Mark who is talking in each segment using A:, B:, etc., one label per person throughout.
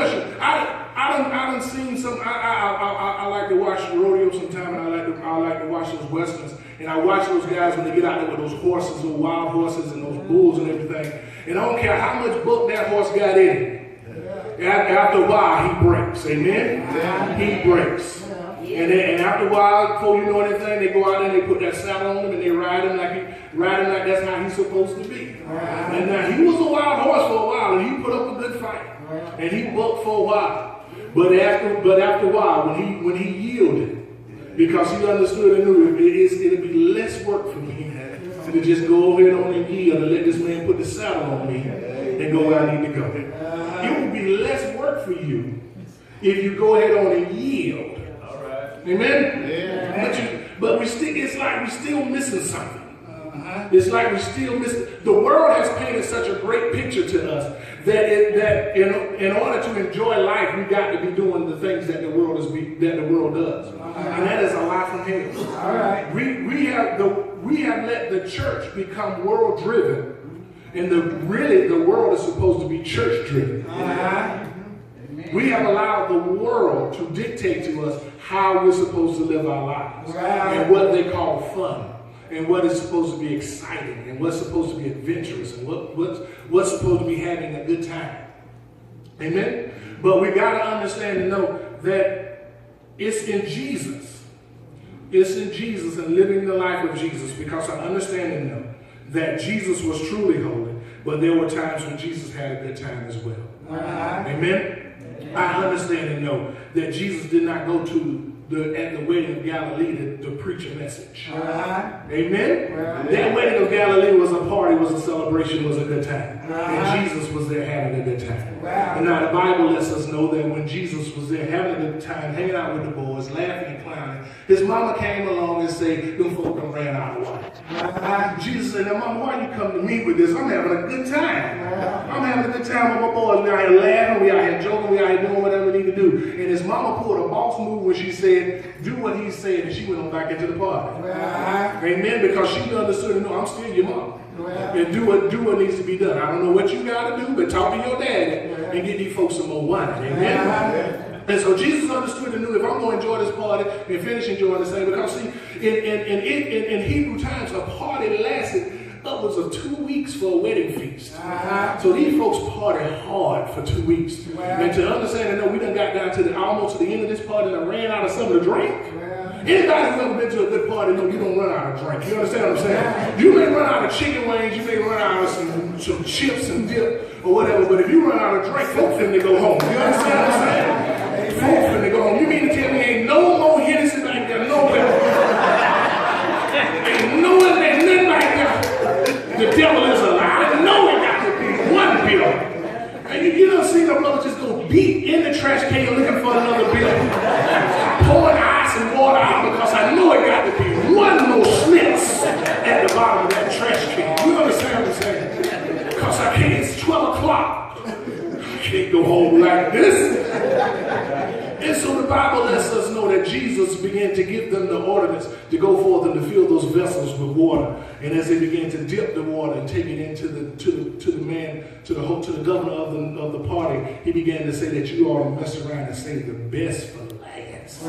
A: question. I done seen some. I like to watch rodeo sometime, and I like to watch those westerns. And I watch those guys when they get out there with those horses, those wild horses, and those bulls and everything. And I don't care how much book that horse got in it. After a while, he breaks. Amen? Yeah. He breaks. Yeah. And after a while, before you know anything, they go out there and they put that saddle on him and they ride him like that's how he's supposed to be. Yeah. And now he was a wild horse for a while, and he put up a good fight. Yeah. And he bucked for a while. But after a while, when he yielded, because he understood and knew it'll be less work for me to just go over here on and yield and let this man put the saddle on me and go where I need to go. It will be less work for you if you go ahead on and yield. All right. Amen? Yeah. But it's like we're still missing something. It's like we're still missing. The world has painted such a great picture to us that in order to enjoy life, we got to be doing the things that the world does. And that is a lie from hell. All right. We have let the church become world driven. And the world is supposed to be church driven. We have allowed the world to dictate to us how we're supposed to live our lives. And what they call fun. And what is supposed to be exciting. And what's supposed to be adventurous. And what's supposed to be having a good time. Amen? But we got to understand and know that it's in Jesus. It's in Jesus and living the life of Jesus. Because I understand and know that Jesus was truly holy, but there were times when Jesus had a good time as well. Amen? I understand and know that Jesus did not go to at the wedding of Galilee to preach a message. Amen? That wedding of Galilee was a party, was a celebration, was a good time. And Jesus was there having a good time. And now the Bible lets us know that when Jesus was there having a good time, hanging out with the boys, laughing and clowning, his mama came along and said, them folk done ran out of water. Jesus said, now mama, why you come to me with this? I'm having a good time. I'm having a good time with my boys. We out here laughing, we out here joking, we out here doing whatever we need to do. And his mama pulled a boss move when she said, do what he said, and she went on back into the party. Amen. Because she understood, no, I'm still your mom. And do what needs to be done. I don't know what you got to do, but talk to your dad and get these folks some more wine. Amen. And so Jesus understood and knew if I'm going to enjoy this party and finish enjoying the same, because see, in Hebrew times, a party lasted upwards of 2 weeks for a wedding feast. So these folks partied hard for 2 weeks. And to understand and know, we done got down to almost to the end of this party and I ran out of something to drink. Anybody who's ever been to a good party know you don't run out of drink. You understand what I'm saying? You may run out of chicken wings, you may run out of some chips and dip or whatever, but if you run out of drink, folks finna go home. You understand what I'm saying? Folks finna go home. You mean to tell me ain't no more Hennessy back there nowhere? Ain't nothing back there. The devil is a lie. I know it got to be one bill. And you don't see the brother just go deep in the trash can looking for another bill. Pouring ice and water out because I know it got to be one more Schlitz at the bottom of that trash can. You understand what I'm saying? Because I can't, it's 12 o'clock. I can't go home like this. And so the Bible lets us know that Jesus began to give them the ordinance to go forth and to fill those vessels with water. And as they began to dip the water and take it into the governor of the party, he began to say that you ought to mess around and save the best for last.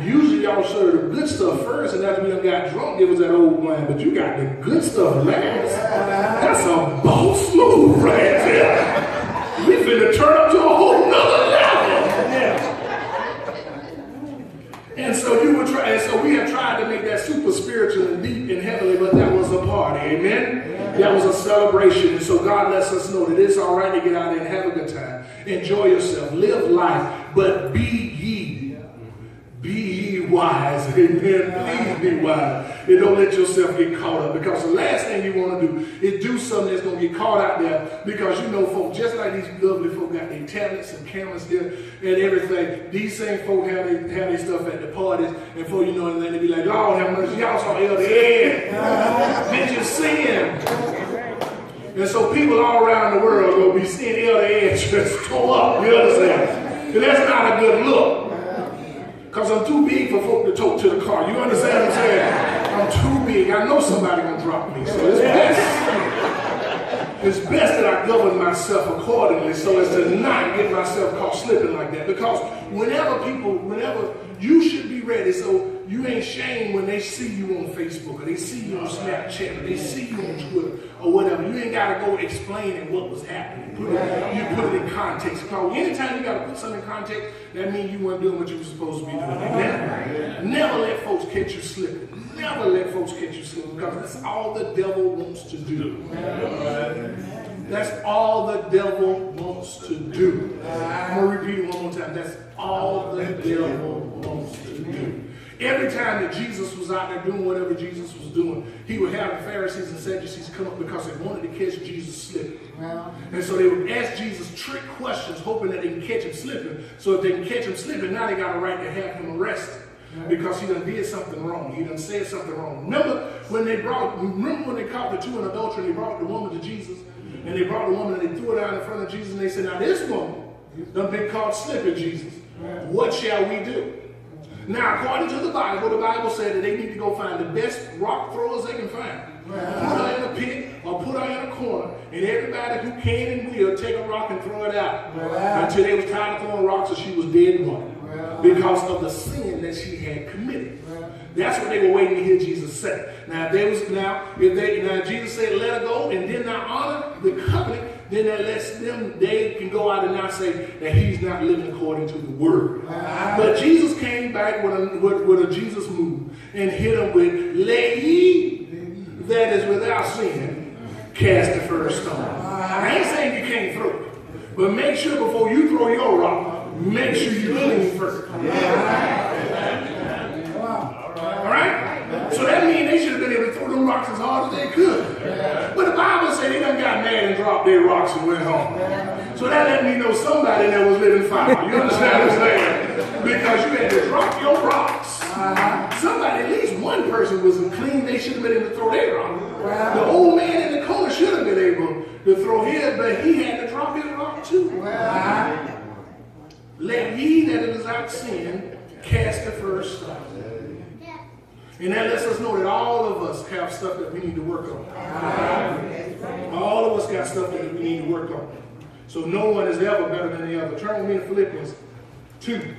A: Usually y'all serve the good stuff first, and after we done got drunk, it was that old wine, but you got the good stuff last. That's a boss move right there. We finna turn up to a whole nother level. And so we have tried to make that super spiritual and deep and heavenly, but that was a party, amen? That was a celebration. And so God lets us know that it's all right to get out there and have a good time. Enjoy yourself, live life, but be ye wise, amen? Please be wise. And don't let yourself get caught up, because the last thing you want to do is do something that's going to get caught out there, because you know folk, just like these lovely folk got their tablets and cameras here and everything, these same folk have their stuff at the parties, and before you know anything, they be like, Lord have mercy, y'all saw Elder Ed. Did you see him? And so people all around the world are going to be seeing Elder Ed just throw up, you understand? And that's not a good look. Because I'm too big for folk to tote to the car. You understand what I'm saying? I'm too big. I know somebody gonna drop me. So it's best. It's best that I govern myself accordingly so as to not get myself caught slipping like that. Because whenever you should be ready, so you ain't shamed when they see you on Facebook or they see you on Snapchat or they see you on Twitter or whatever. You ain't got to go explaining what was happening. You put it in context. Because anytime you got to put something in context, that means you weren't doing what you were supposed to be doing. Never let folks catch you slipping. Never let folks catch you slipping, because that's all the devil wants to do. That's all the devil wants to do. I'm going to repeat it one more time. That's all the devil wants to do. Every time that Jesus was out there doing whatever Jesus was doing, he would have the Pharisees and Sadducees come up because they wanted to catch Jesus slipping. And so they would ask Jesus trick questions, hoping that they can catch him slipping. So if they can catch him slipping, now they got a right to have him arrested. Because he done did something wrong. He done said something wrong. Remember when they caught the two in adultery and they brought the woman to Jesus? And they brought the woman and they threw her down in front of Jesus and they said, now this woman done been caught slipping, Jesus. What shall we do? Now, according to the Bible said that they need to go find the best rock throwers they can find. Put her in a pit or put her in a corner, and everybody who can and will take a rock and throw it out until they was tired of throwing rocks and she was dead and gone. Because of the sin that she had committed. That's what they were waiting to hear Jesus say. Now, if Jesus said, let her go, and did not honor the covenant, then that lets them, they can go out and not say that he's not living according to the word. But Jesus came back with a Jesus move and hit them with, let ye that is without sin cast the first stone. I ain't saying you can't throw it, but make sure before you throw your rock, make sure you clean first. All right? So that means they should have been able to throw them rocks as hard as they could. But the Bible said they done got mad and dropped their rocks and went home. So that let me know somebody that was living foul. You understand what I'm saying? Because you had to drop your rocks. Somebody, at least one person wasn't clean. They should have been able to throw their rock. The old man in the corner should have been able to throw his, but he had to drop his rock too. Let ye that is without sin cast the first stone. And that lets us know that all of us have stuff that we need to work on. All of us got stuff that we need to work on. So no one is ever better than the other. Turn with me to Philippians 2.